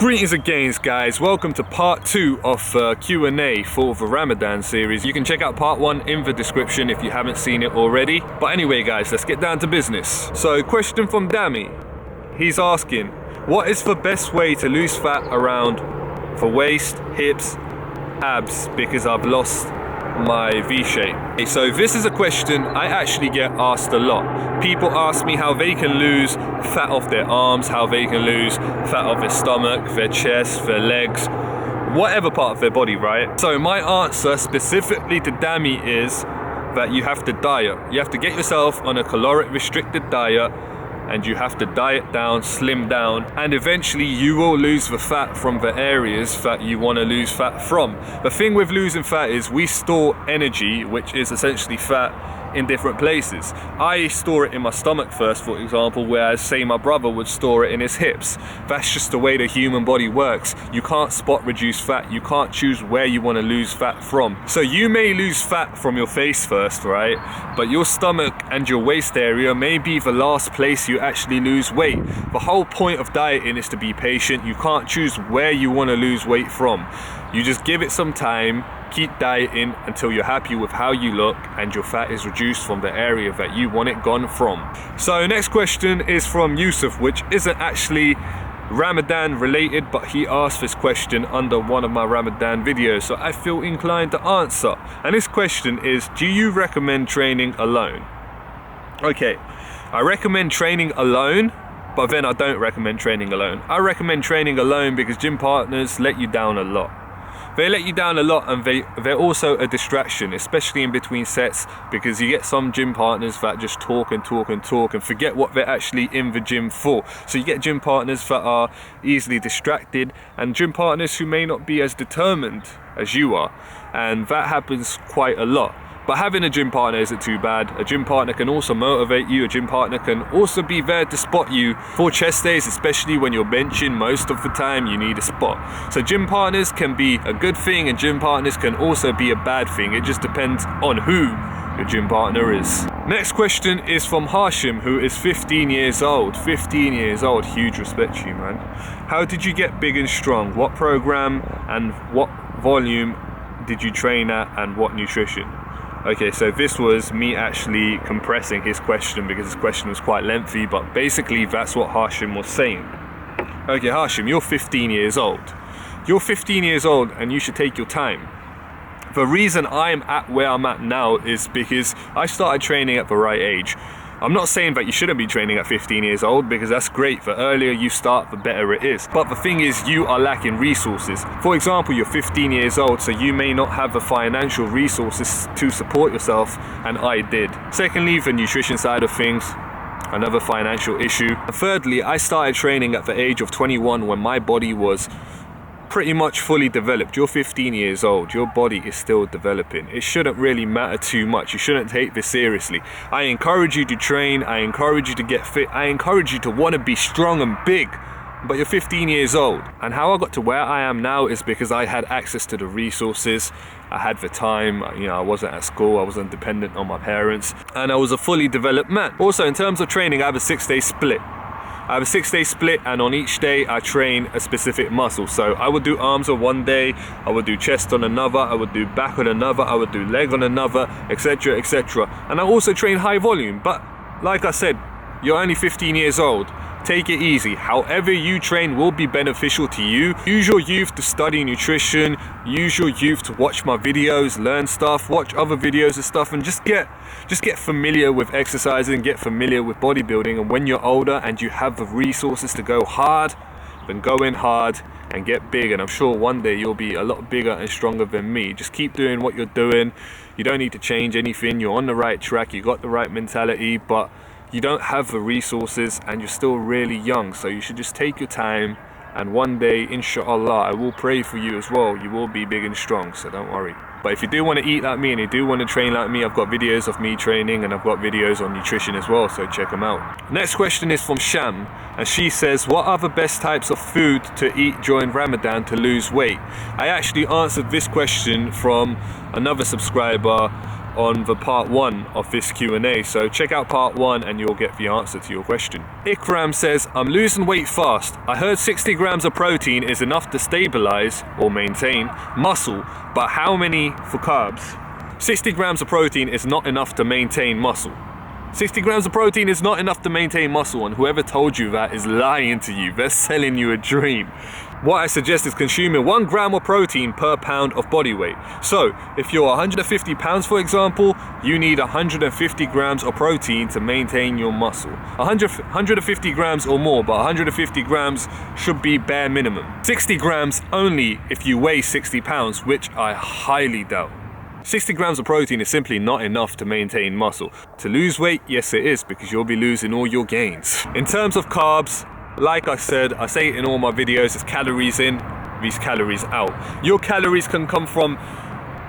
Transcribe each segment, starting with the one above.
Greetings again, guys. Welcome to part 2 of Q&A for the Ramadan series. You can check out part 1 in the description if you haven't seen it already. But anyway, guys, let's get down to business. So, question from Dami. He's asking, what is the best way to lose fat around the waist, hips, abs, because I've lost my V shape? Okay, so this is a question I actually get asked a lot. People ask me how they can lose fat off their arms, how they can lose fat off their stomach, their chest, their legs, whatever part of their body, right? So my answer specifically to Dami is that you have to diet. You have to get yourself on a caloric restricted diet, and you have to diet down, slim down, and eventually you will lose the fat from the areas that you want to lose fat from. The thing with losing fat is we store energy, which is essentially fat, in different places. I store it in my stomach first, for example, whereas say my brother would store it in his hips. That's just the way the human body works. You can't spot reduce fat. You can't choose where you want to lose fat from. So you may lose fat from your face first, right? But your stomach and your waist area may be the last place you actually lose weight. The whole point of dieting is to be patient. You can't choose where you want to lose weight from. You just give it some time, keep dieting until you're happy with how you look and your fat is reduced from the area that you want it gone from. So next question is from Yusuf, which isn't actually Ramadan related, but he asked this question under one of my Ramadan videos, so I feel inclined to answer. And this question is, do you recommend training alone? Okay, I recommend training alone, but then I don't recommend training alone. I recommend training alone because gym partners let you down a lot. They let you down a lot, and they're also a distraction, especially in between sets, because you get some gym partners that just talk and forget what they're actually in the gym for. So you get gym partners that are easily distracted and gym partners who may not be as determined as you are, and that happens quite a lot. But having a gym partner isn't too bad. A gym partner can also motivate you. A gym partner can also be there to spot you for chest days, especially when you're benching. Most of the time you need a spot. So gym partners can be a good thing, and gym partners can also be a bad thing. It just depends on who your gym partner is. Next question is from Hashim, who is 15 years old. 15 years old, huge respect to you, man. How did you get big and strong? What program and what volume did you train at, and what nutrition? Okay, so this was me actually compressing his question because his question was quite lengthy, but basically that's what Hashim was saying. Okay, Hashim, you're 15 years old. You're 15 years old and you should take your time. The reason I'm at where I'm at now is because I started training at the right age. I'm not saying that you shouldn't be training at 15 years old, because that's great. The earlier you start, the better it is. But the thing is, you are lacking resources. For example, you're 15 years old, so you may not have the financial resources to support yourself, and I did. Secondly, the nutrition side of things, another financial issue. And thirdly, I started training at the age of 21 when my body was pretty much fully developed. You're 15 years old, your body is still developing. It shouldn't really matter too much. You shouldn't take this seriously. I encourage you to train, I encourage you to get fit, I encourage you to want to be strong and big, but you're 15 years old. And how I got to where I am now is because I had access to the resources, I had the time, I wasn't at school, I wasn't dependent on my parents, and I was a fully developed man. Also, in terms of training, I have a 6-day split. I have a 6-day split, and on each day I train a specific muscle. So I would do arms on one day, I would do chest on another, I would do back on another, I would do leg on another, etc, etc. And I also train high volume. But like I said, you're only 15 years old. Take it easy. However you train will be beneficial to you. Use your youth to study nutrition. Use your youth to watch my videos, learn stuff, watch other videos and stuff, and just get familiar with exercising, get familiar with bodybuilding. And when you're older and you have the resources to go hard, then go in hard and get big. And I'm sure one day you'll be a lot bigger and stronger than me. Just keep doing what you're doing. You don't need to change anything. You're on the right track. You got the right mentality, but you don't have the resources and you're still really young, so you should just take your time, and one day, inshallah, I will pray for you as well. You will be big and strong, so don't worry. But if you do want to eat like me and you do want to train like me, I've got videos of me training and I've got videos on nutrition as well, so check them out. Next question is from Sham, and she says, what are the best types of food to eat during Ramadan to lose weight? I actually answered this question from another subscriber on the part 1 of this Q&A, so check out part 1 and you'll get the answer to your question. Ikram says, I'm losing weight fast. I heard 60 grams of protein is enough to stabilize or maintain muscle, but how many for carbs? 60 grams of protein is not enough to maintain muscle. 60 grams of protein is not enough to maintain muscle, and whoever told you that is lying to you. They're selling you a dream. What I suggest is consuming 1 gram of protein per pound of body weight. So if you're 150 pounds, for example, you need 150 grams of protein to maintain your muscle. 150 grams or more, but 150 grams should be bare minimum. 60 grams only if you weigh 60 pounds, which I highly doubt. 60 grams of protein is simply not enough to maintain muscle. To lose weight, yes it is, because you'll be losing all your gains. In terms of carbs, like I said, I say it in all my videos, it's calories in, these calories out. Your calories can come from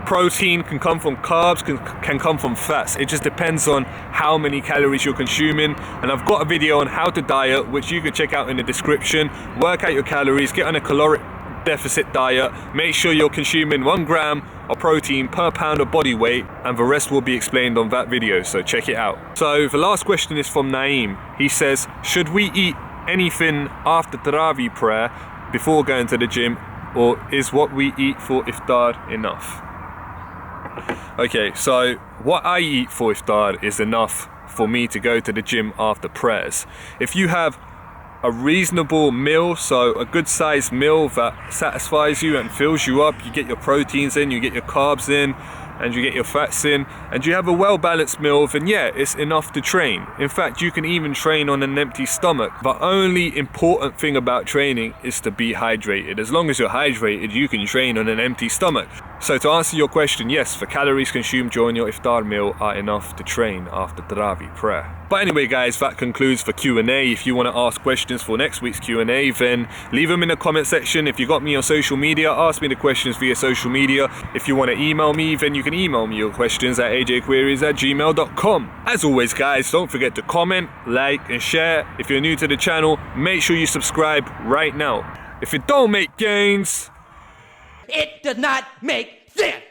protein, can come from carbs, can come from fats. It just depends on how many calories you're consuming. And I've got a video on how to diet, which you can check out in the description. Work out your calories, get on a caloric deficit diet, make sure you're consuming 1 gram of protein per pound of body weight, and the rest will be explained on that video, so check it out. So the last question is from Naeem. He says, should we eat anything after Tarawih prayer before going to the gym, or is what we eat for iftar enough? Okay, so what I eat for iftar is enough for me to go to the gym after prayers. If you have a reasonable meal, so a good sized meal that satisfies you and fills you up, you get your proteins in, you get your carbs in, and you get your fats in, and you have a well balanced meal, then yeah, it's enough to train. In fact, you can even train on an empty stomach. The only important thing about training is to be hydrated. As long as you're hydrated, you can train on an empty stomach. So to answer your question, yes, the calories consumed during your iftar meal are enough to train after Tarawih prayer. But anyway guys, that concludes the Q&A. If you want to ask questions for next week's Q&A, then leave them in the comment section. If you got me on social media, ask me the questions via social media. If you want to email me, then you can email me your questions at ajqueries@gmail.com. As always guys, don't forget to comment, like and share. If you're new to the channel, make sure you subscribe right now. If it don't make gains, it does not make sense.